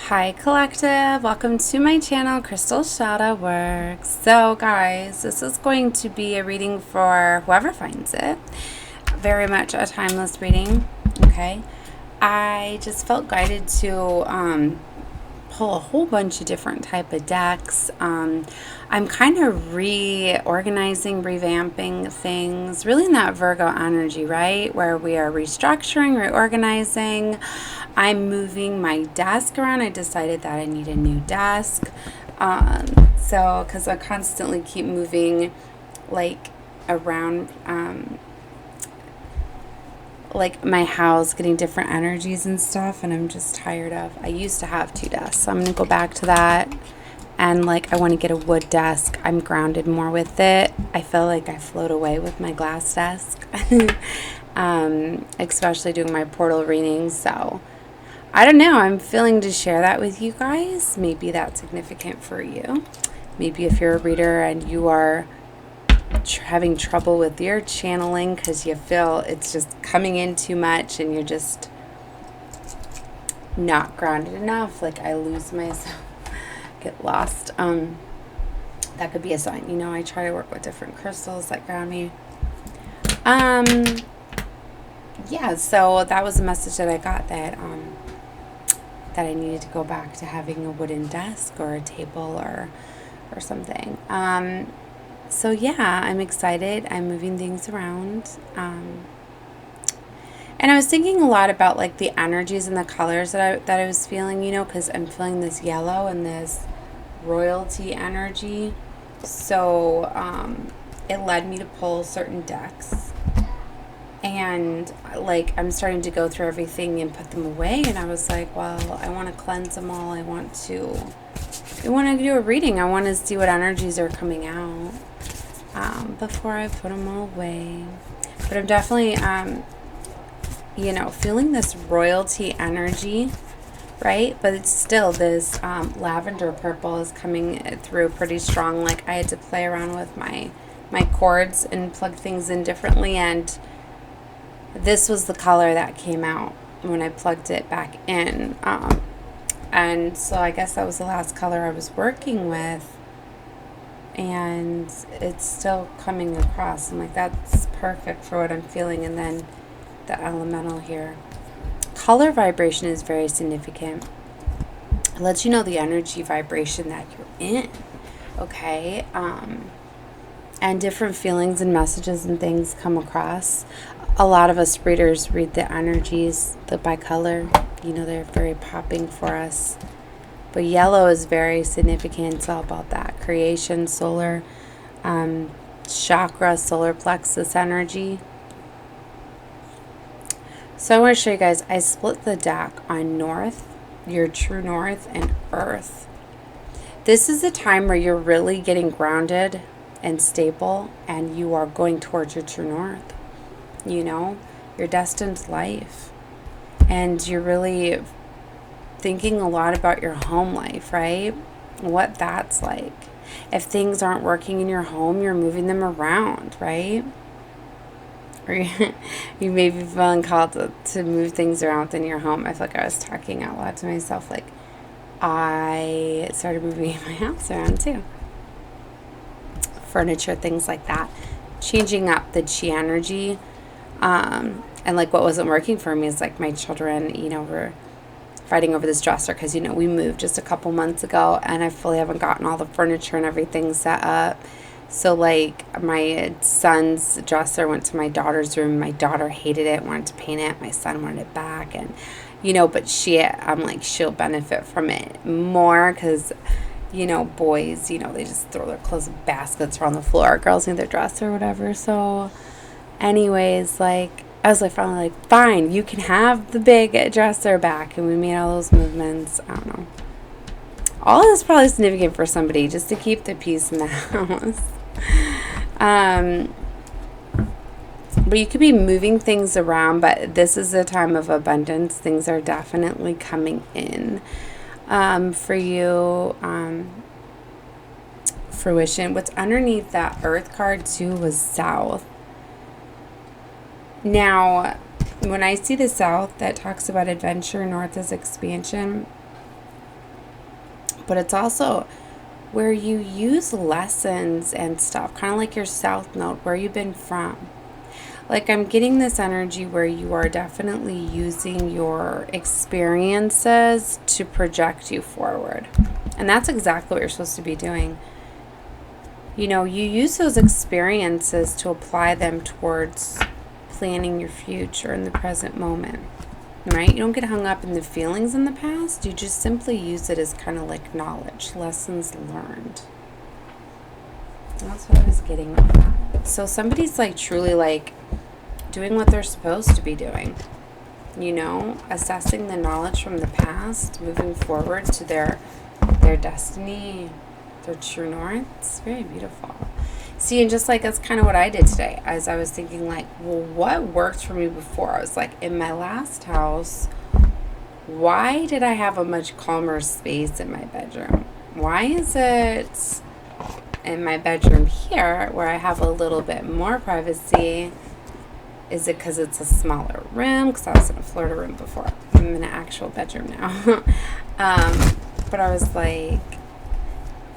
Hi Collective, welcome to my channel Crystal Shadow Works. So guys, this is going to be a reading for whoever finds it. Very much a timeless reading, okay? I just felt guided to pull a whole bunch of different type of decks. I'm kind of reorganizing, revamping things, really in that Virgo energy, right? Where we are restructuring, reorganizing. I'm moving my desk around. I decided that I need a new desk. Because I constantly keep moving like around like my house, getting different energies and stuff, and I'm just tired of. I used to have 2 desks, so I'm gonna go back to that. And like I want to get a wood desk. I'm grounded more with it. I feel like I float away with my glass desk, especially doing my portal readings. So I don't know. I'm feeling to share that with you guys. Maybe that's significant for you. Maybe if you're a reader and you are having trouble with your channeling because you feel it's just coming in too much and you're just not grounded enough, like I lose myself, get lost, that could be a sign. You know, I try to work with different crystals that ground me. Yeah, so that was a message that I got, that that I needed to go back to having a wooden desk or a table or something. So yeah, I'm excited. I'm moving things around. And I was thinking a lot about like the energies and the colors that I was feeling, you know, because I'm feeling this yellow and this royalty energy. So it led me to pull certain decks. And like I'm starting to go through everything and put them away, and I was like, well, I want to cleanse them all. I want to do a reading. I want to see what energies are coming out before I put them all away. But I'm definitely you know, feeling this royalty energy, right? But it's still this lavender purple is coming through pretty strong. Like I had to play around with my cords and plug things in differently, and this was the color that came out when I plugged it back in. And so I guess that was the last color I was working with. And it's still coming across. I'm like, that's perfect for what I'm feeling. And then the elemental here. Color vibration is very significant. It lets you know the energy vibration that you're in. Okay? And different feelings and messages and things come across. A lot of us readers read the energies by color. You know, they're very popping for us. But yellow is very significant. It's all about that creation, solar, chakra, solar plexus energy. So I want to show you guys, I split the deck on North, your true North, and Earth. This is a time where you're really getting grounded and stable, and you are going towards your true North. You know, your destined life. And you're really thinking a lot about your home life, right? What that's like. If things aren't working in your home, you're moving them around, right? Or you may be feeling called to move things around in your home. I feel like I was talking out loud to myself. Like, I started moving my house around too. Furniture, things like that. Changing up the chi energy. And like what wasn't working for me is like my children, you know, were fighting over this dresser because, you know, we moved just a couple months ago and I fully haven't gotten all the furniture and everything set up. So like my son's dresser went to my daughter's room. My daughter hated it, wanted to paint it. My son wanted it back. And, you know, but I'm like, she'll benefit from it more because, you know, boys, you know, they just throw their clothes in baskets around the floor. Girls need their dresser or whatever. So anyways, like, I was like, finally like, fine, you can have the big dresser back. And we made all those movements. I don't know. All this is probably significant for somebody, just to keep the peace in the house. But you could be moving things around, but this is a time of abundance. Things are definitely coming in for you. Fruition. What's underneath that Earth card too was South. Now, when I see the South that talks about adventure, North is expansion, But it's also where you use lessons and stuff, kind of like your South Node, where you've been from. Like, I'm getting this energy where you are definitely using your experiences to project you forward. And that's exactly what you're supposed to be doing. You know, you use those experiences to apply them towards planning your future in the present moment, right? You don't get hung up in the feelings in the past. You just simply use it as kind of like knowledge, lessons learned. That's what I was getting with that. So somebody's like truly like doing what they're supposed to be doing, you know, assessing the knowledge from the past, moving forward to their destiny, their true north. It's very beautiful. See, and just like that's kind of what I did today, as I was thinking like, well, what worked for me before? I was like, in my last house, why did I have a much calmer space in my bedroom? Why is it in my bedroom here where I have a little bit more privacy? Is it because it's a smaller room? Because I was in a Florida room before. I'm in an actual bedroom now. But I was like,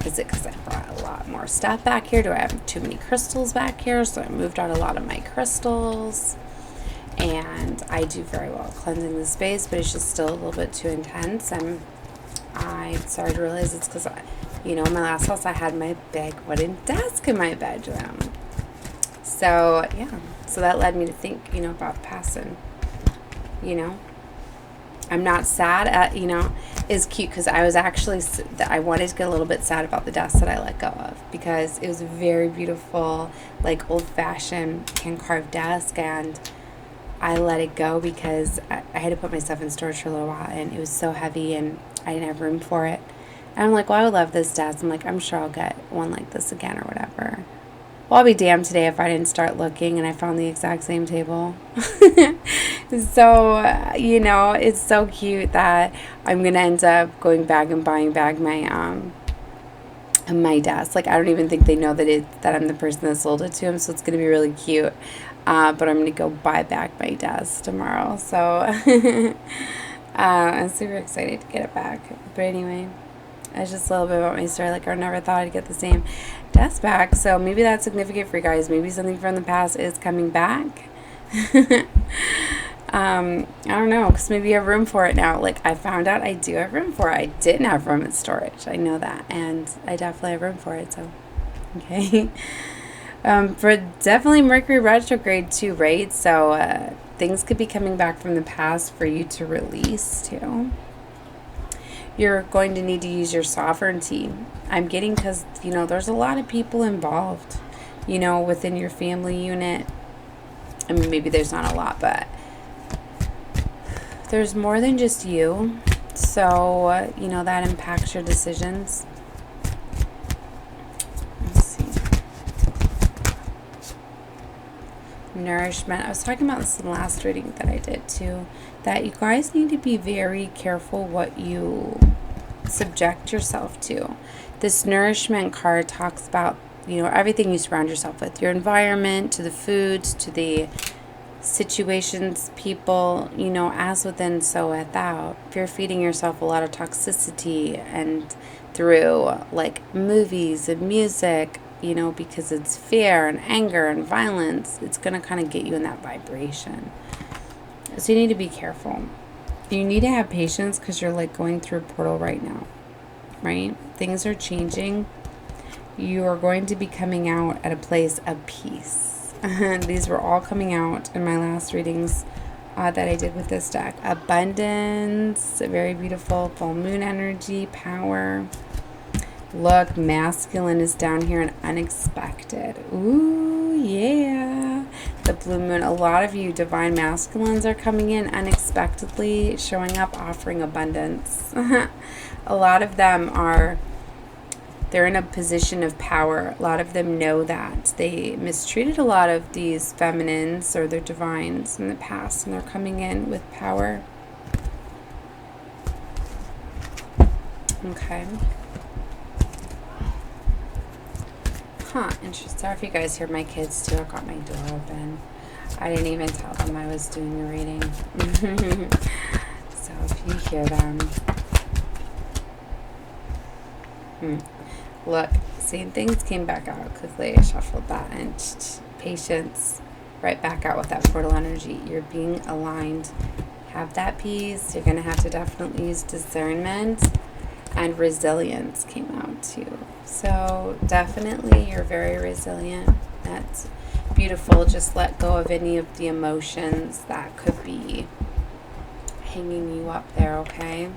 is it because I brought a lot more stuff back here? Do I have too many crystals back here? So I moved out a lot of my crystals. And I do very well cleansing the space, but it's just still a little bit too intense. And I started to realize it's because, you know, in my last house, I had my big wooden desk in my bedroom. So, yeah. So that led me to think, you know, about the past. And, you know, I'm not sad at, you know, is cute because I was actually, I wanted to get a little bit sad about the desk that I let go of, because it was a very beautiful, like old-fashioned hand-carved desk, and I let it go because I had to put my stuff in storage for a little while, and it was so heavy and I didn't have room for it. And I'm like, well, I would love this desk. I'm like, I'm sure I'll get one like this again or whatever. Well, I'll be damned today if I didn't start looking and I found the exact same table. So, you know, it's so cute that I'm going to end up going back and buying back my desk. Like, I don't even think they know that I'm the person that sold it to them, so it's going to be really cute. But I'm going to go buy back my desk tomorrow. So, I'm super excited to get it back. But anyway, that's just a little bit about my story. Like, I never thought I'd get the same desk back. So maybe that's significant for you guys. Maybe something from the past is coming back. I don't know, because maybe you have room for it now. Like, I found out I do have room for it. I didn't have room in storage. I know that. And I definitely have room for it. So, okay. For definitely Mercury retrograde too, right? So things could be coming back from the past for you to release too. You're going to need to use your sovereignty. I'm getting, because, you know, there's a lot of people involved, you know, within your family unit. I mean, maybe there's not a lot, but there's more than just you. So, you know, that impacts your decisions. Let's see. Nourishment. I was talking about this in the last reading that I did too, that you guys need to be very careful what you subject yourself to. This nourishment card talks about, you know, everything you surround yourself with, your environment, to the foods, to the situations, people, you know, as within, so without. If you're feeding yourself a lot of toxicity and through like movies and music, you know, because it's fear and anger and violence, it's going to kind of get you in that vibration. So you need to be careful. You need to have patience, because you're like going through a portal right now, right? Things are changing. You are going to be coming out at a place of peace. These were all coming out in my last readings that I did with this deck. Abundance, very beautiful full moon energy, power. Look, masculine is down here and unexpected. Ooh, yeah. The blue moon. A lot of you divine masculines are coming in unexpectedly, showing up, offering abundance. A lot of them they're in a position of power. A lot of them know that. They mistreated a lot of these feminines or their divines in the past, and they're coming in with power. Okay. Huh, interesting. Sorry if you guys hear my kids too. I got my door open. I didn't even tell them I was doing a reading. So if you hear them. Look, same things came back out quickly. I shuffled that and patience right back out with that portal energy. You're being aligned. Have that peace. You're going to have to definitely use discernment, and resilience came out too. So definitely you're very resilient. That's beautiful. Just let go of any of the emotions that could be hanging you up there, okay?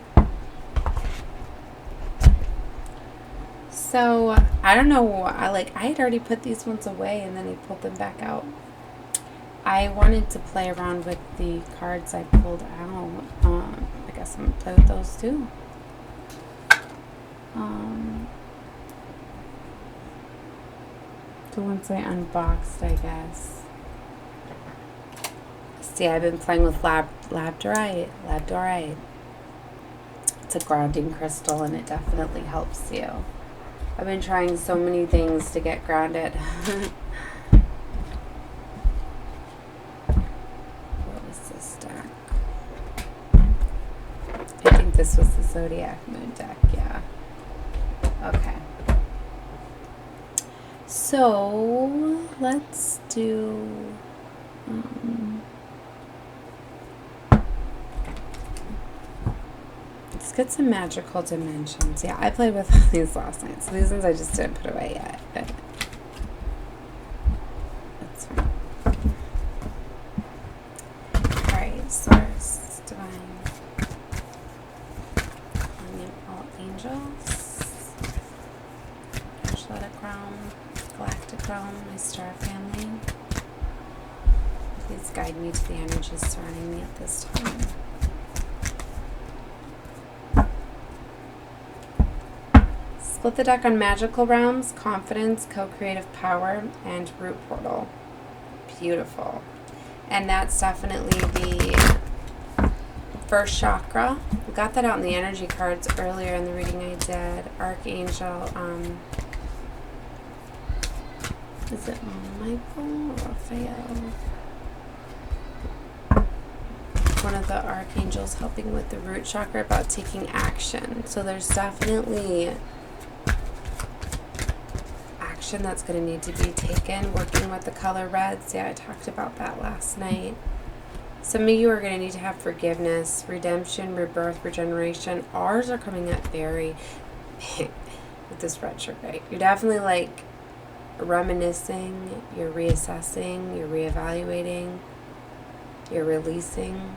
So I don't know, I had already put these ones away and then I pulled them back out. I wanted to play around with the cards I pulled out. I guess I'm gonna play with those too. The ones I unboxed, I guess. See, I've been playing with labradorite. It's a grounding crystal and it definitely helps you. I've been trying so many things to get grounded. What was this deck? I think this was the Zodiac Moon deck, yeah. Okay. So, let's do... let's get some magical dimensions. Yeah, I played with these last night, so these ones I just didn't put away yet. But that's fine. Alright, Source, Divine, All Angels, Angelic Realm, Galactic Realm, my star family. Please guide me to the energies surrounding me at this time. Split the deck on Magical Realms, Confidence, Co-Creative Power, and Root Portal. Beautiful. And that's definitely the first chakra. We got that out in the energy cards earlier in the reading I did. Archangel, is it Michael or Raphael? One of the archangels helping with the root chakra about taking action. So there's definitely action that's going to need to be taken. Working with the color reds. Yeah, I talked about that last night. Some of you are going to need to have forgiveness, redemption, rebirth, regeneration. Ours are coming up very with this retrograde. You're definitely like reminiscing, you're reassessing, you're reevaluating, you're releasing.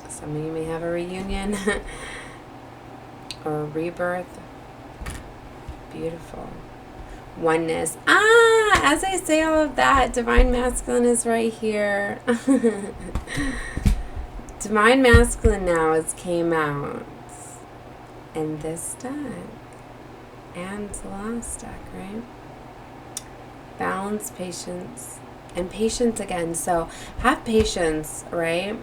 Some of you may have a reunion or a rebirth. Beautiful. Oneness. As I say all of that, Divine Masculine is right here. Divine Masculine now has came out in this deck and the last deck, right? Balance, patience, and patience again. So have patience, right?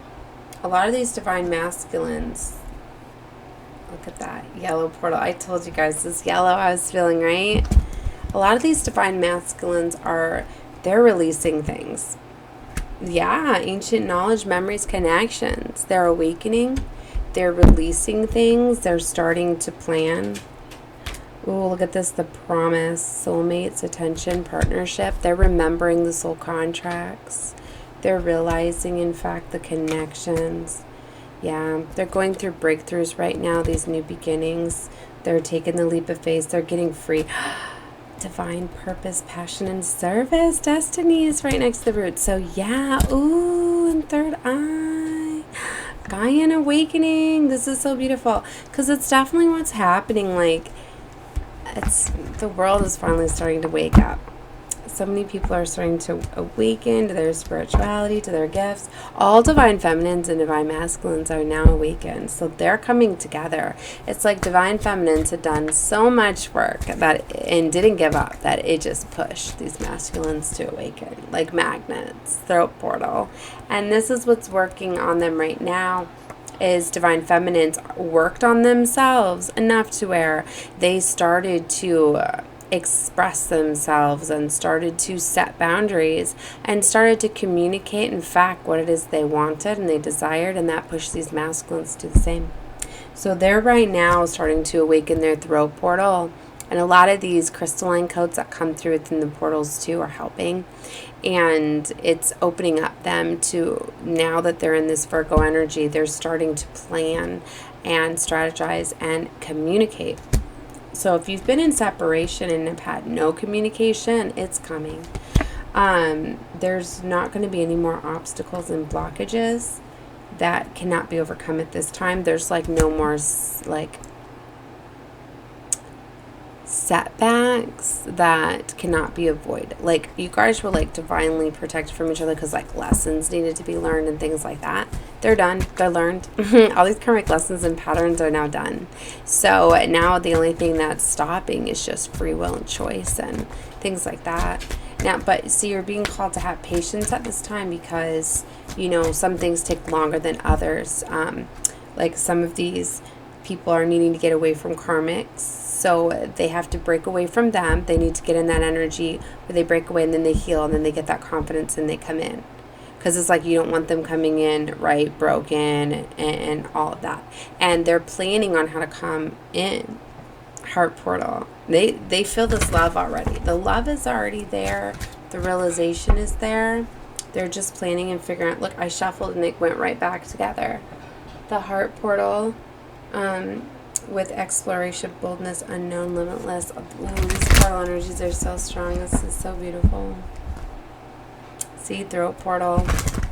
A lot of these Divine Masculines, look at that yellow portal. I told you guys this yellow I was feeling, right? A lot of these Divine Masculines they're releasing things. Yeah, ancient knowledge, memories, connections. They're awakening. They're releasing things. They're starting to plan. Ooh, look at this, the promise, soulmates, attention, partnership. They're remembering the soul contracts. They're realizing, in fact, the connections. Yeah, they're going through breakthroughs right now, these new beginnings. They're taking the leap of faith. They're getting free. Divine purpose, passion, and service. Destiny is right next to the root. So, yeah. Ooh, and third eye. Gaian awakening. This is so beautiful. Because it's definitely what's happening. Like, the world is finally starting to wake up. So many people are starting to awaken to their spirituality, to their gifts. All Divine Feminines and Divine Masculines are now awakened. So they're coming together. It's like Divine Feminines had done so much work and didn't give up, that it just pushed these Masculines to awaken. Like magnets, throat portal. And this is what's working on them right now. Is Divine Feminines worked on themselves enough to where they started to express themselves and started to set boundaries and started to communicate, in fact, what it is they wanted and they desired, and that pushed these Masculines to do the same. So they're right now starting to awaken their throat portal. And a lot of these crystalline codes that come through within the portals too are helping. And it's opening up them to, now that they're in this Virgo energy, they're starting to plan and strategize and communicate. So if you've been in separation and have had no communication, it's coming. There's not going to be any more obstacles and blockages that cannot be overcome at this time. There's like no more like setbacks that cannot be avoided. Like, you guys were like divinely protected from each other because like lessons needed to be learned and things like that. They're done. They're learned. All these karmic lessons and patterns are now done. So now the only thing that's stopping is just free will and choice and things like that. Now, but see, you're being called to have patience at this time because, you know, some things take longer than others. Like some of these people are needing to get away from karmics. So they have to break away from them. They need to get in that energy where they break away and then they heal and then they get that confidence and they come in. Because it's like you don't want them coming in, right, broken and all of that. And they're planning on how to come in. Heart portal. They feel this love already. The love is already there. The realization is there. They're just planning and figuring out. Look, I shuffled and it went right back together. The heart portal. With exploration, boldness, unknown, limitless. Ooh, these portal energies are so strong. This is so beautiful. See, throat portal.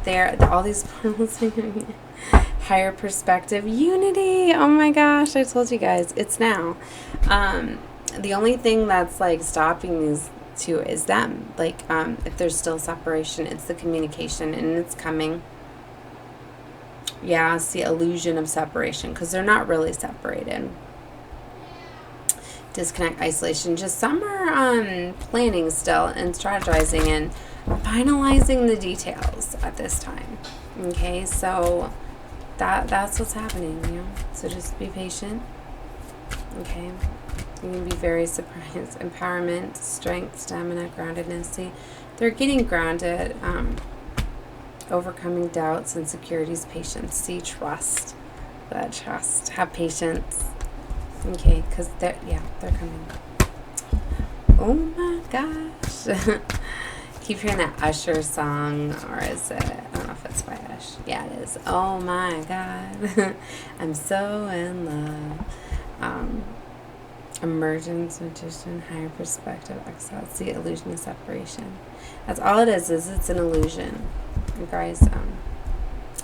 There, all these portals. Higher perspective, unity. Oh my gosh, I told you guys, it's now. The only thing that's like stopping these two is them. Like, if there's still separation, it's the communication, and it's coming. Yeah, it's the illusion of separation because they're not really separated. Disconnect, isolation. Just some are planning still and strategizing and finalizing the details at this time. Okay, so that's what's happening, you know. So just be patient. Okay, you can be very surprised. Empowerment, strength, stamina, groundedness. See, they're getting grounded. Overcoming doubts, insecurities, patience. See, trust. That trust. Have patience. Okay, because they're coming. Oh my gosh. Keep hearing that Usher song, or is it? I don't know if it's by Usher. Yeah, it is. Oh my God. I'm so in love. Emergence, magician, higher perspective, exile. See, illusion of separation. That's all it is it's an illusion. You guys,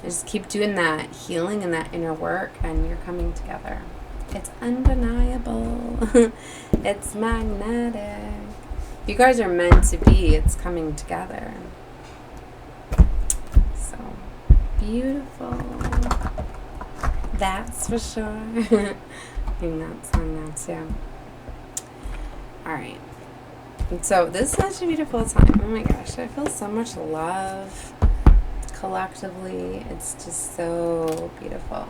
just keep doing that healing and that inner work, and you're coming together. It's undeniable. It's magnetic. You guys are meant to be. It's coming together. So beautiful. That's for sure. Sing that song now too. Alright. So this is such a beautiful time. Oh my gosh, I feel so much love collectively. It's just so beautiful.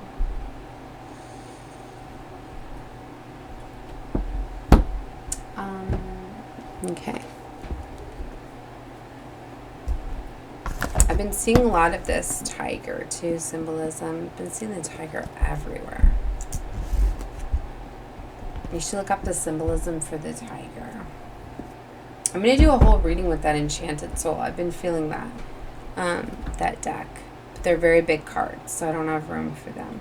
Okay. I've been seeing a lot of this tiger too, symbolism. I've been seeing the tiger everywhere. You should look up the symbolism for the tiger. I'm going to do a whole reading with that Enchanted Soul. I've been feeling that. That deck. But they're very big cards, so I don't have room for them.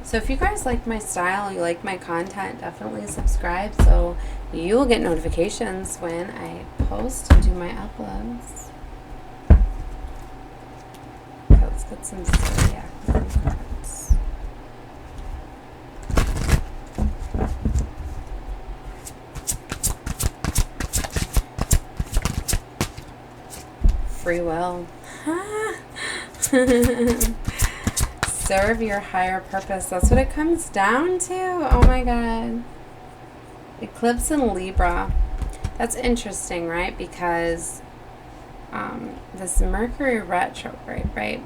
So if you guys like my style, you like my content, definitely subscribe so you will get notifications when I post and do my uploads. Okay, let's get some zodiac cards. Free will. Serve your higher purpose. That's what it comes down to. Oh my God. Eclipse in Libra. That's interesting, right? Because this Mercury retrograde, right,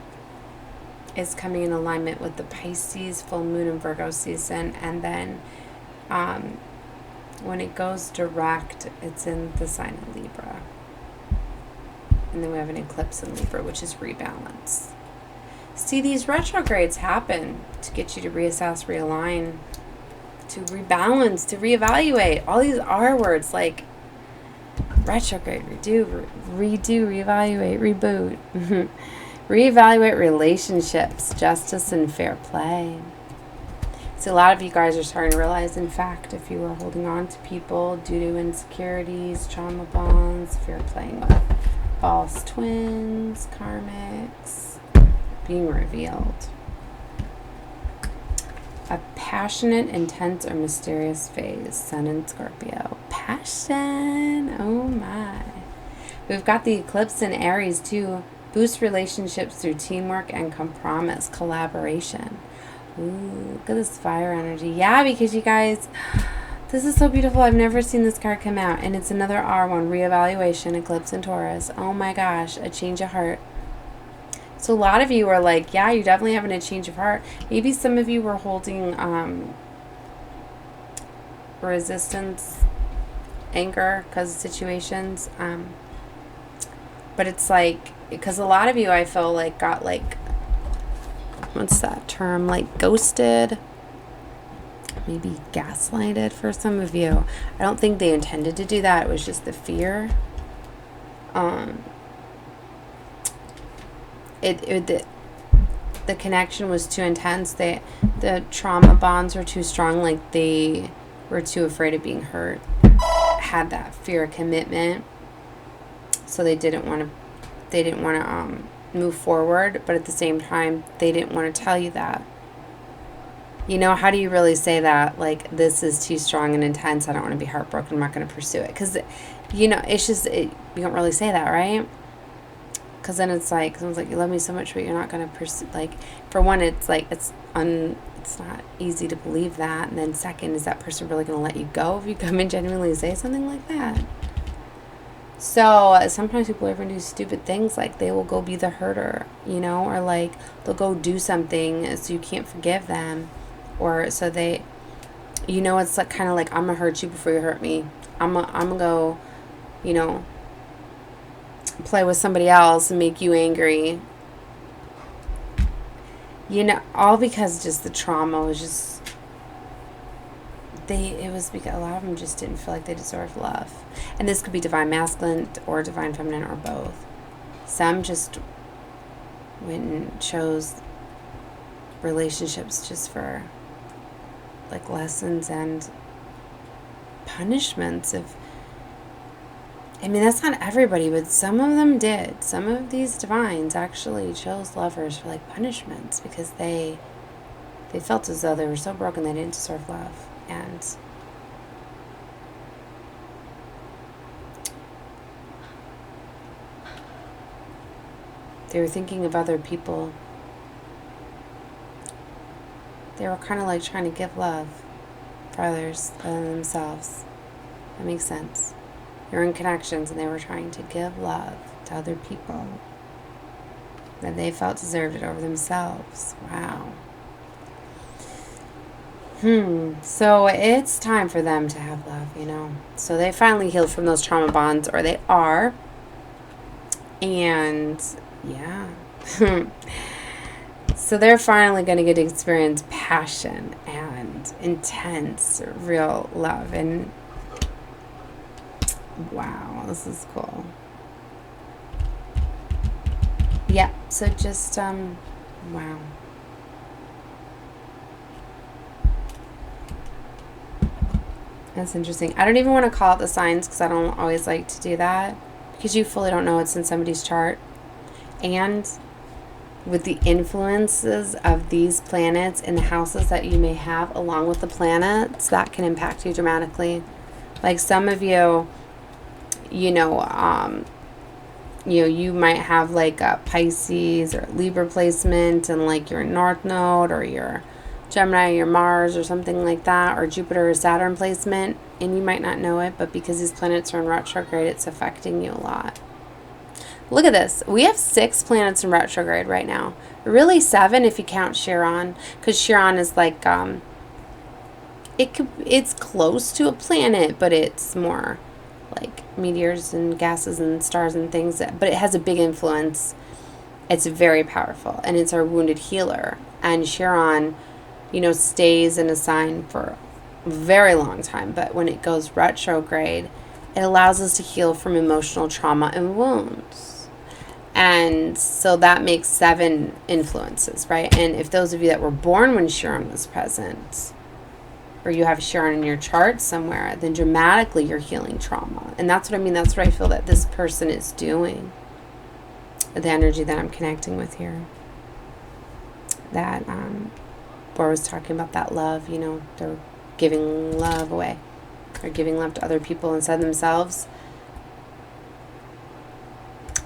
is coming in alignment with the Pisces full moon and Virgo season. And then when it goes direct, it's in the sign of Libra. And then we have an eclipse in Libra, which is rebalance. See, these retrogrades happen to get you to reassess, realign, to rebalance, to reevaluate. All these R words like retrograde, redo, reevaluate, reboot. Reevaluate relationships, justice, and fair play. So a lot of you guys are starting to realize, in fact, if you were holding on to people due to insecurities, trauma bonds, if you're playing with false twins, karmics, being revealed. A passionate, intense, or mysterious phase, Sun in Scorpio. Passion, oh my. We've got the eclipse in Aries too. Boost relationships through teamwork and compromise, collaboration. Ooh, look at this fire energy. Yeah, because you guys, this is so beautiful. I've never seen this card come out. And it's another R1, reevaluation, eclipse in Taurus. Oh my gosh, a change of heart. So a lot of you are like, yeah, you're definitely having a change of heart. Maybe some of you were holding resistance, anger because of situations. But it's like, because a lot of you, I feel like, got like, what's that term, like ghosted, maybe gaslighted for some of you. I don't think they intended to do that. It was just the fear. The connection was too intense. The trauma bonds were too strong. Like they were too afraid of being hurt. Had that fear of commitment, so they didn't want to move forward, but at the same time they didn't want to tell you that. You know, how do you really say that? Like, this is too strong and intense, I don't want to be heartbroken, I'm not going to pursue it. Because, you know, it's just, you don't really say that, right? Because then it's like, someone's like, you love me so much, but you're not going to pursue. Like, for one, it's like, it's not easy to believe that. And then second, is that person really going to let you go if you come and genuinely say something like that? So sometimes people are going to do stupid things, like they will go be the herder, you know, or like they'll go do something so you can't forgive them, or so they, you know, it's like kind of like, I'm gonna hurt you before you hurt me. I'm gonna go, you know, play with somebody else and make you angry. You know, all because just the trauma was just, it was because a lot of them just didn't feel like they deserved love. And this could be divine masculine or divine feminine or both. Some just went and chose relationships just for like lessons and punishments of, I mean, that's not everybody, but some of them did. Some of these divines actually chose lovers for like punishments because they felt as though they were so broken they didn't deserve love. And they were thinking of other people. They were kind of like trying to give love for others other than themselves. That makes sense. They were in connections and they were trying to give love to other people that they felt deserved it over themselves. Wow. So it's time for them to have love, you know. So they finally healed from those trauma bonds, or they are. And yeah. So they're finally going to get to experience passion and intense, real love. And wow, this is cool. Yeah, so just, wow. That's interesting. I don't even want to call it the signs because I don't always like to do that, because you fully don't know what's in somebody's chart. And with the influences of these planets in the houses that you may have along with the planets, that can impact you dramatically. Like some of you, you might have like a Pisces or Libra placement and like your North Node or your Gemini, your Mars or something like that, or Jupiter or Saturn placement, and you might not know it, but because these planets are in retrograde, it's affecting you a lot. Look at this. We have 6 planets in retrograde right now. Really 7 if you count Chiron, because Chiron is like, it's close to a planet, but it's more like meteors and gases and stars and things, but it has a big influence It's very powerful, and it's our wounded healer. And Chiron, stays in a sign for a very long time, but when it goes retrograde, it allows us to heal from emotional trauma and wounds. And so that makes 7 influences, right? And if those of you that were born when Chiron was present, or you have Chiron in your chart somewhere, then dramatically you're healing trauma. And that's what I mean. That's what I feel that this person is doing. The energy that I'm connecting with here. That, Bor was talking about that love, they're giving love away. They're giving love to other people inside themselves.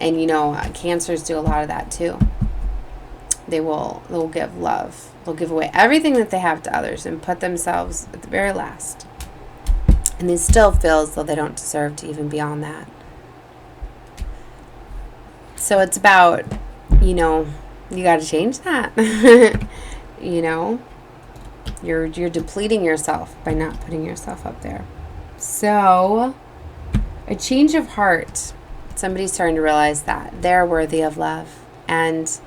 And, Cancers do a lot of that too. They'll give love. They'll give away everything that they have to others and put themselves at the very last. And they still feel as though they don't deserve to even be on that. So it's about, you got to change that. You're depleting yourself by not putting yourself up there. So a change of heart. Somebody's starting to realize that they're worthy of love, and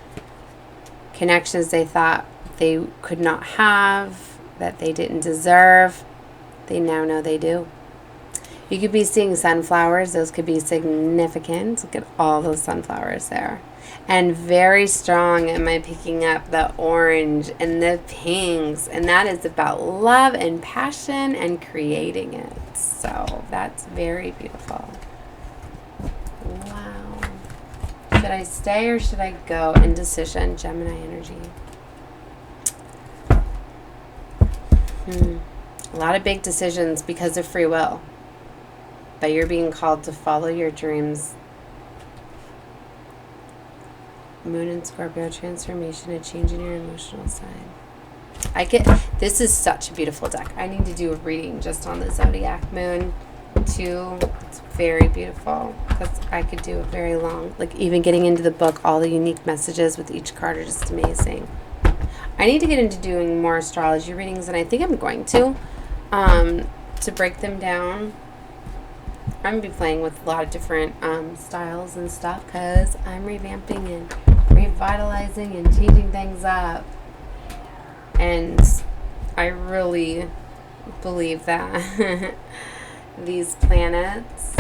connections they thought they could not have, that they didn't deserve, they now know they do. You could be seeing sunflowers. Those could be significant. Look at all those sunflowers there. And very strong am I picking up the orange and the pinks. And that is about love and passion and creating it. So that's very beautiful. Wow. Should I stay or should I go? Indecision, Gemini energy. A lot of big decisions because of free will. But you're being called to follow your dreams. Moon and Scorpio, transformation, a change in your emotional side. This is such a beautiful deck. I need to do a reading just on the Zodiac Moon too. It's very beautiful. Because I could do a very long, even getting into the book, all the unique messages with each card are just amazing. I need to get into doing more astrology readings, and I think I'm going to break them down. I'm going to be playing with a lot of different styles and stuff because I'm revamping and revitalizing and changing things up. And I really believe that these planets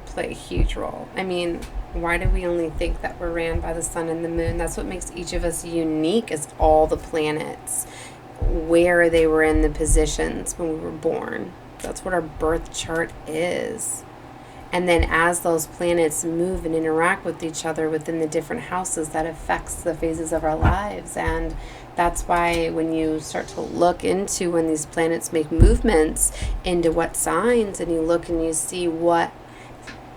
play a huge role. I mean, why do we only think that we're ran by the sun and the moon? That's what makes each of us unique, is all the planets, where they were in the positions when we were born. That's what our birth chart is. And then as those planets move and interact with each other within the different houses, that affects the phases of our lives. And that's why when you start to look into when these planets make movements into what signs, and you look and you see what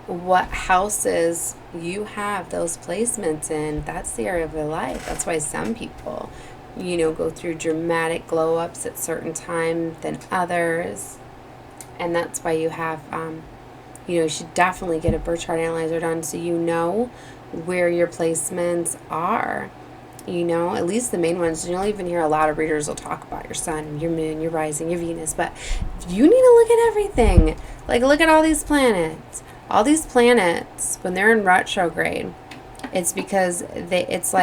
houses you have those placements in, that's the area of their life. That's why some people, go through dramatic glow-ups at certain times than others. And that's why you have, you should definitely get a birth chart analyzer done so you know where your placements are. At least the main ones. You'll even hear a lot of readers will talk about your sun, your moon, your rising, your Venus. But you need to look at everything. Look at all these planets. All these planets, when they're in retrograde, it's because it's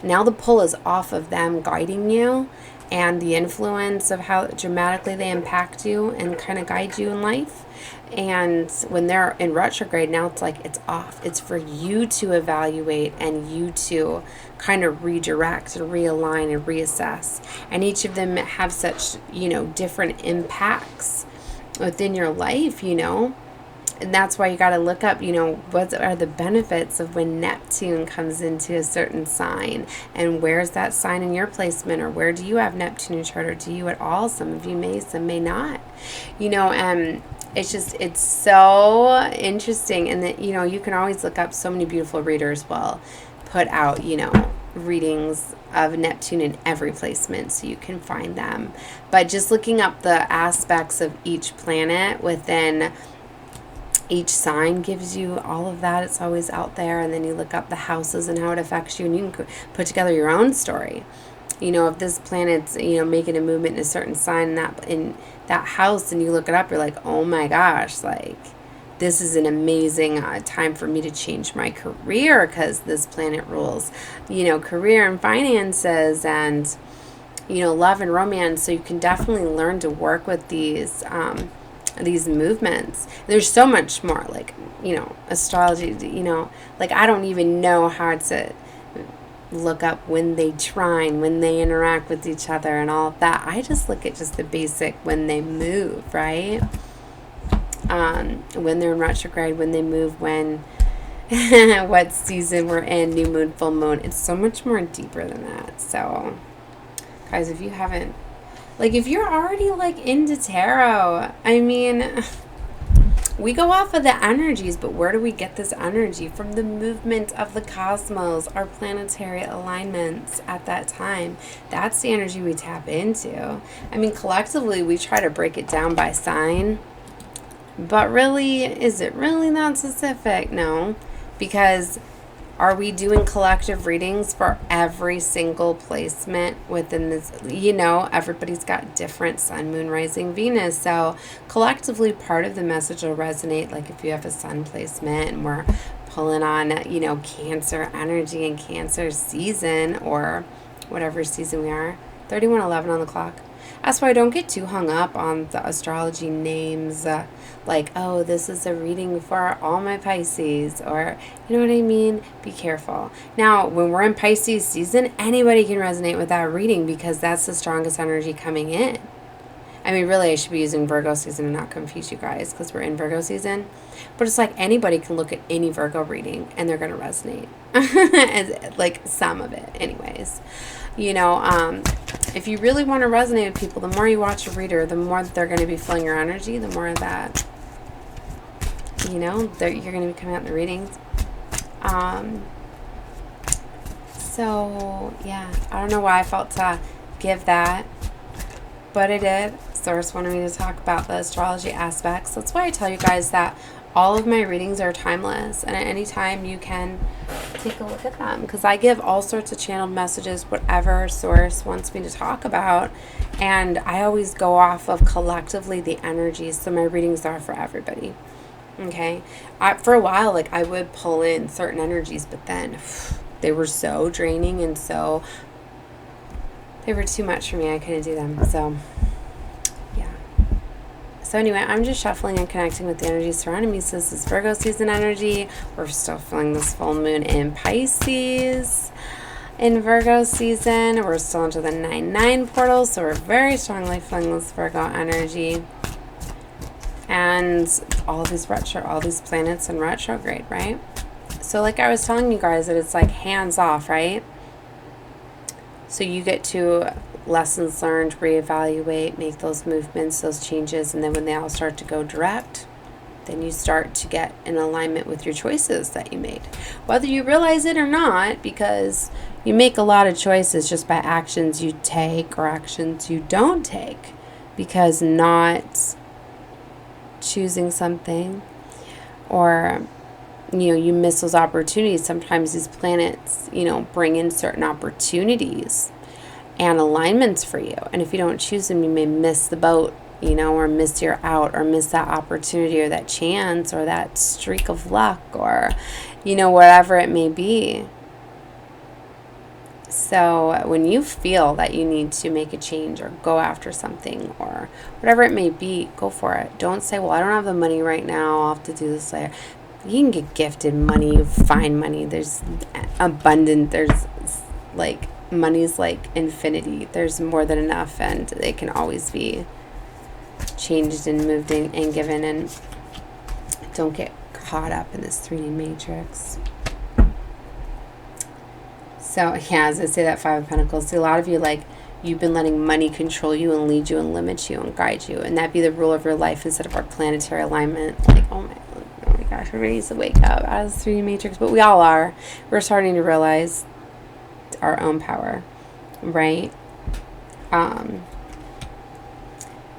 now the pull is off of them guiding you and the influence of how dramatically they impact you and kind of guide you in life. And when they're in retrograde, now it's off. It's for you to evaluate and you to kind of redirect and realign and reassess. And each of them have such, different impacts within your life, And that's why you got to look up, what are the benefits of when Neptune comes into a certain sign, and where's that sign in your placement, or where do you have Neptune in your chart, or do you at all? Some of you may, some may not, it's so interesting. And that, you can always look up, so many beautiful readers will put out, readings of Neptune in every placement so you can find them. But just looking up the aspects of each planet within each sign gives you all of that. It's always out there. And then you look up the houses and how it affects you, and you can put together your own story. If this planet's, making a movement in a certain sign in that house, and you look it up, you're like, oh my gosh, this is an amazing time for me to change my career because this planet rules, career and finances and, love and romance. So you can definitely learn to work with these movements. There's so much more, like, astrology, like I don't even know how to look up when they trine, when they interact with each other and all of that. I just look at just the basic when they move, right? When they're in retrograde, when they move, when what season we're in, new moon, full moon. It's so much more deeper than that. So guys, if you haven't, like, if you're already like into tarot, I mean, we go off of the energies, but where do we get this energy? From the movement of the cosmos, our planetary alignments at that time. That's the energy we tap into. I mean, collectively, we try to break it down by sign, but really, is it really that specific? No, because are we doing collective readings for every single placement within this? Everybody's got different sun, moon, rising, Venus. So collectively, part of the message will resonate. Like if you have a sun placement and we're pulling on, Cancer energy and Cancer season or whatever season we are, 3111 on the clock. That's why I don't get too hung up on the astrology names, like, oh, this is a reading for all my Pisces, or, you know what I mean? Be careful. Now, when we're in Pisces season, anybody can resonate with that reading because that's the strongest energy coming in. I mean, really, I should be using Virgo season and not confuse you guys because we're in Virgo season. But it's like anybody can look at any Virgo reading and they're going to resonate. Like some of it anyways. If you really want to resonate with people, the more you watch a reader, the more that they're going to be feeling your energy, the more that, you're going to be coming out in the readings. So, yeah, I don't know why I felt to give that, but I did. Source wanted me to talk about the astrology aspects. That's why I tell you guys that all of my readings are timeless, and at any time you can take a look at them because I give all sorts of channeled messages, whatever source wants me to talk about, and I always go off of collectively the energies, so my readings are for everybody. Okay, for a while, like I would pull in certain energies, but then they were so draining and so they were too much for me. I couldn't do them. So anyway, I'm just shuffling and connecting with the energy surrounding me. So this is Virgo season energy. We're still feeling this full moon in Pisces. In Virgo season, we're still into the 9/9 portal, so we're very strongly feeling this Virgo energy. And all these planets in retrograde, right? So like I was telling you guys that it's like hands off, right? So you get to lessons learned, reevaluate, make those movements, those changes, and then when they all start to go direct, then you start to get in alignment with your choices that you made. Whether you realize it or not, because you make a lot of choices just by actions you take or actions you don't take, because not choosing something or you miss those opportunities. Sometimes these planets, bring in certain opportunities and alignments for you. And if you don't choose them, you may miss the boat, or miss your out, or miss that opportunity or that chance or that streak of luck or, whatever it may be. So when you feel that you need to make a change or go after something or whatever it may be, go for it. Don't say, well, I don't have the money right now. I'll have to do this later. You can get gifted money, find money. There's abundant. There's like money's like infinity. There's more than enough, and it can always be changed and moved in and given. And don't get caught up in this 3D matrix. So yeah, as I say, that Five of Pentacles, see, a lot of you, like, you've been letting money control you and lead you and limit you and guide you, and that be the rule of your life instead of our planetary alignment. Like, oh my gosh, everybody needs to wake up out of this 3D matrix, but we all are. We're starting to realize our own power, right?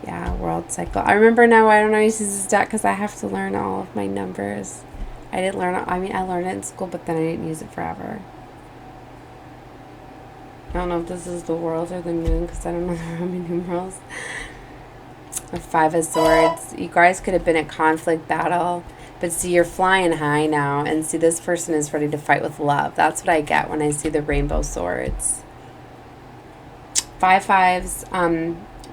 Yeah, world cycle. I remember now I don't always use this deck because I have to learn all of my numbers. I didn't learn, I learned it in school, but then I didn't use it forever. I don't know if this is the world or the moon because I don't know the Roman numerals. The Five of Swords. You guys could have been a conflict battle. But see, you're flying high now, and see, this person is ready to fight with love. That's what I get when I see the rainbow swords. 5 fives,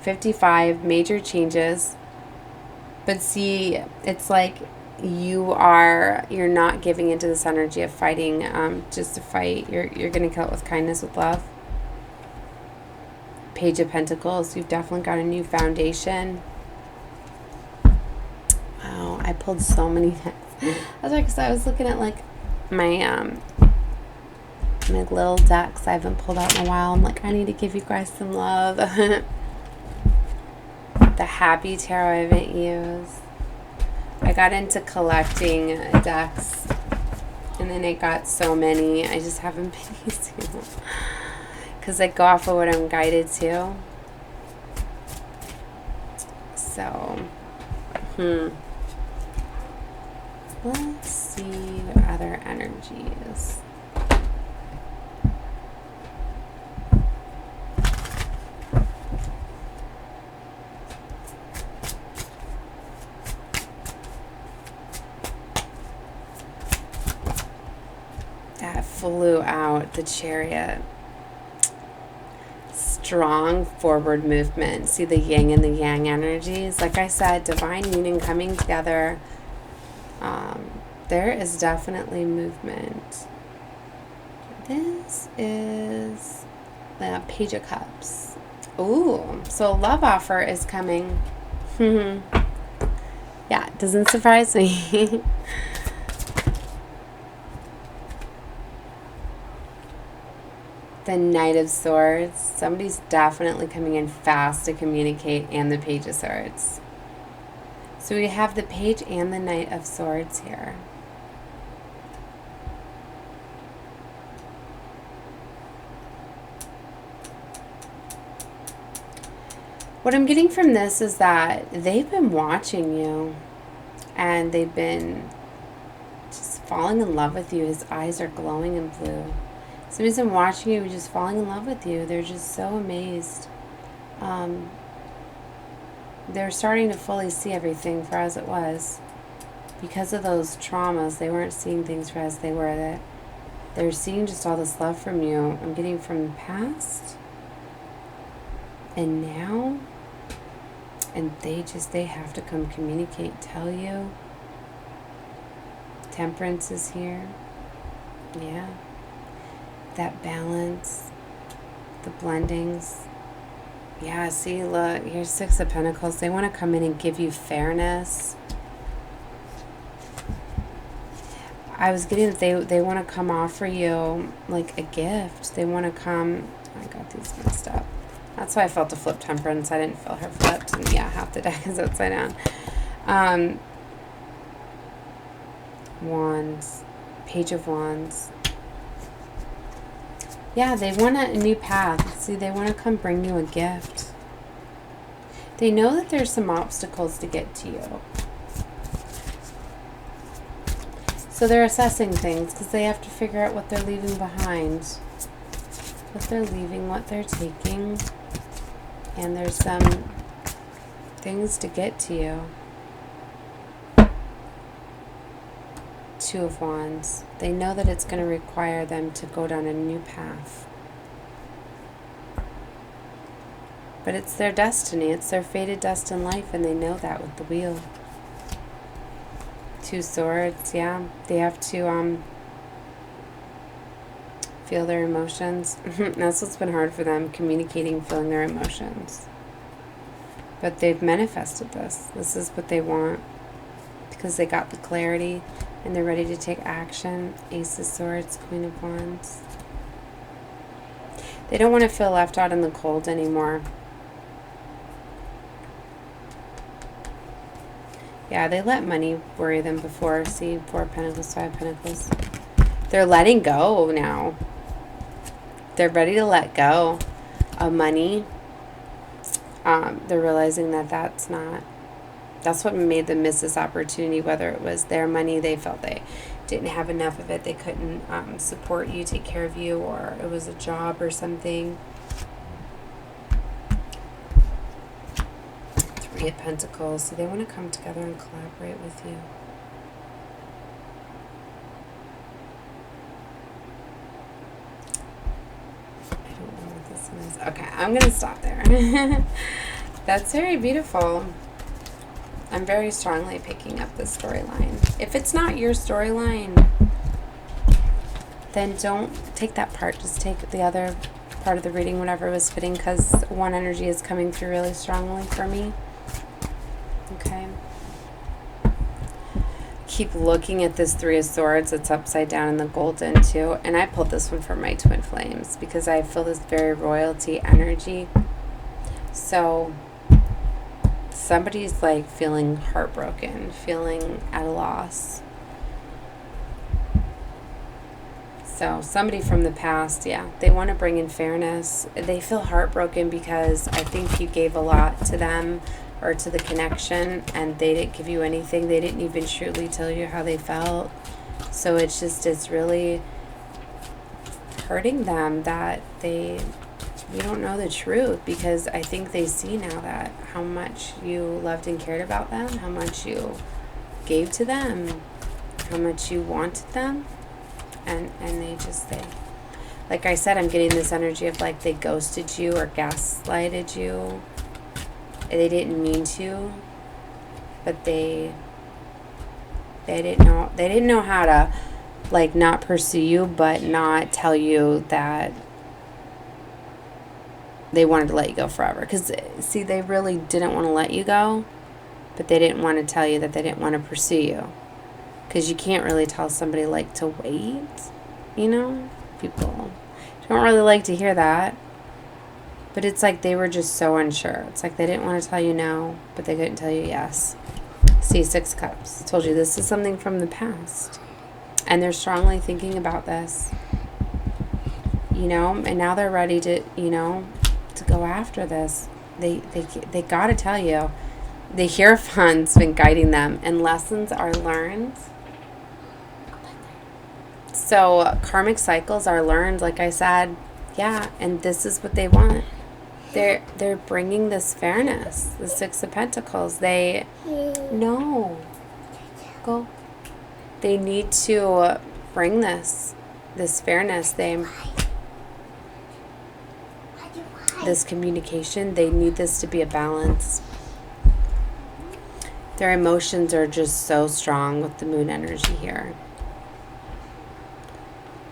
55, major changes. But see, it's like you're not giving into this energy of fighting just to fight. You're going to kill it with kindness, with love. Page of Pentacles, you've definitely got a new foundation. Wow, I pulled so many decks. That's right, because I was looking at like my my little decks I haven't pulled out in a while. I'm like, I need to give you guys some love. The Happy Tarot I haven't used. I got into collecting decks, and then I got so many. I just haven't been using them because I go off of what I'm guided to. So, let's see what other energies. That flew out, the Chariot. Strong forward movement. See the yin and the yang energies. Like I said, divine union coming together. There is definitely movement. This is the Page of Cups. Ooh, so a love offer is coming. Yeah, it doesn't surprise me. The Knight of Swords. Somebody's definitely coming in fast to communicate, and the Page of Swords. So we have the Page and the Knight of Swords here. What I'm getting from this is that they've been watching you, and they've been just falling in love with you. His eyes are glowing in blue. Somebody's been watching you, just falling in love with you. They're just so amazed. They're starting to fully see everything for as it was. Because of those traumas, they weren't seeing things for as they were. That they're seeing just all this love from you. I'm getting from the past and now. And they have to come communicate, tell you. Temperance is here. Yeah. That balance, the blendings. Yeah, see, look, here's 6 of Pentacles. They want to come in and give you fairness. I was getting that they want to come offer you like a gift. They want to come. I got these messed up. That's why I felt to flip Temperance. I didn't feel her flipped. And yeah, half the deck is upside down. Wands. Page of Wands. Yeah, they want a new path. See, they want to come bring you a gift. They know that there's some obstacles to get to you. So they're assessing things because they have to figure out what they're leaving behind. What they're leaving, what they're taking. And there's some things to get to you. 2 of Wands. They know that it's going to require them to go down a new path. But it's their destiny. It's their fated destined life, and they know that with the Wheel. 2 Swords, yeah. They have to feel their emotions. That's what's been hard for them, communicating, feeling their emotions. But they've manifested this. This is what they want because they got the clarity and they're ready to take action. Ace of Swords, Queen of Wands. They don't want to feel left out in the cold anymore. Yeah, they let money worry them before. See, 4 of Pentacles, 5 of Pentacles. They're letting go now. They're ready to let go of money. They're realizing that that's what made them miss this opportunity, whether it was their money, they felt they didn't have enough of it, they couldn't support you, take care of you, or it was a job or something. 3 of Pentacles, so they want to come together and collaborate with you. I'm going to stop there. That's very beautiful. I'm very strongly picking up this storyline. If it's not your storyline, then don't take that part. Just take the other part of the reading, whatever was fitting, because one energy is coming through really strongly for me. Okay. Keep looking at this Three of Swords. It's upside down in the golden too. And I pulled this one from my twin flames because I feel this very royalty energy. So somebody's like feeling heartbroken, feeling at a loss. So somebody from the past, yeah, they want to bring in fairness. They feel heartbroken because I think you gave a lot to them or to the connection, and they didn't give you anything. They didn't even truly tell you how they felt. So it's really hurting them that you don't know the truth, because I think they see now that how much you loved and cared about them, how much you gave to them, how much you wanted them, and they like I said, I'm getting this energy of like they ghosted you or gaslighted you. They didn't mean to, but they didn't know how to like not pursue you, but not tell you that they wanted to let you go forever. Because see, they really didn't want to let you go, but they didn't want to tell you that they didn't want to pursue you. Because you can't really tell somebody like to wait, you know? People don't really like to hear that. But it's like they were just so unsure. It's like they didn't want to tell you no, but they couldn't tell you yes. See, Six Cups. Told you this is something from the past. And they're strongly thinking about this. You know? And now they're ready to, you know, to go after this. They got to tell you. The Hierophant's been guiding them. And lessons are learned. So karmic cycles are learned, like I said. Yeah, and this is what they want. They're bringing this fairness, the Six of Pentacles. They need to bring this fairness. This communication. They need this to be a balance. Their emotions are just so strong with the moon energy here.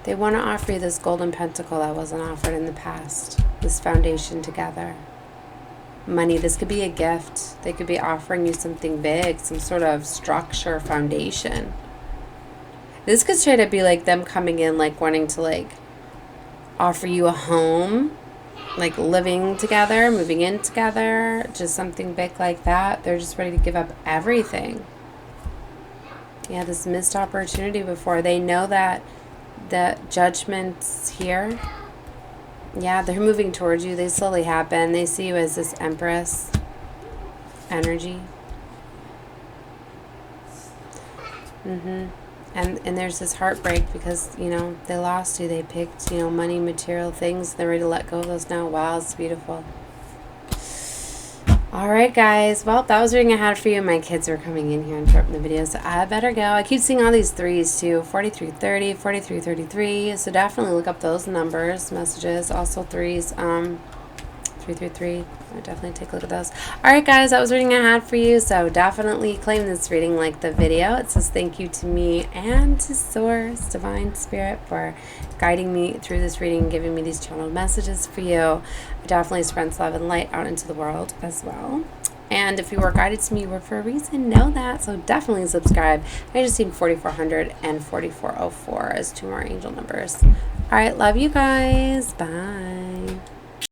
They want to offer you this golden pentacle that wasn't offered in the past. This foundation together. Money. This could be a gift. They could be offering you something big. Some sort of structure, foundation. This could straight up be like them coming in, like wanting to like offer you a home. Like living together, moving in together. Just something big like that. They're just ready to give up everything. Yeah, this missed opportunity before. They know that the judgment's here. Yeah, they're moving towards you. They slowly happen. They see you as this Empress energy. And there's this heartbreak because, you know, they lost you. They picked, you know, money, material things. They're ready to let go of those now. Wow, it's beautiful. All right, guys. Well, that was the reading I had for you. My kids are coming in here and interrupting the video, so I better go. I keep seeing all these threes, too. 4330, 4333. So definitely look up those numbers, messages. Also threes. 333. I definitely take a look at those. All right, guys. That was the reading I had for you. So definitely claim this reading, like the video. It says thank you to me and to Source, Divine Spirit, for guiding me through this reading and giving me these channeled messages for you. I definitely spread love and light out into the world as well. And if you were guided to me, you were for a reason. Know that. So definitely subscribe. I just seen 4400 and 4404 as two more angel numbers. All right. Love you guys. Bye.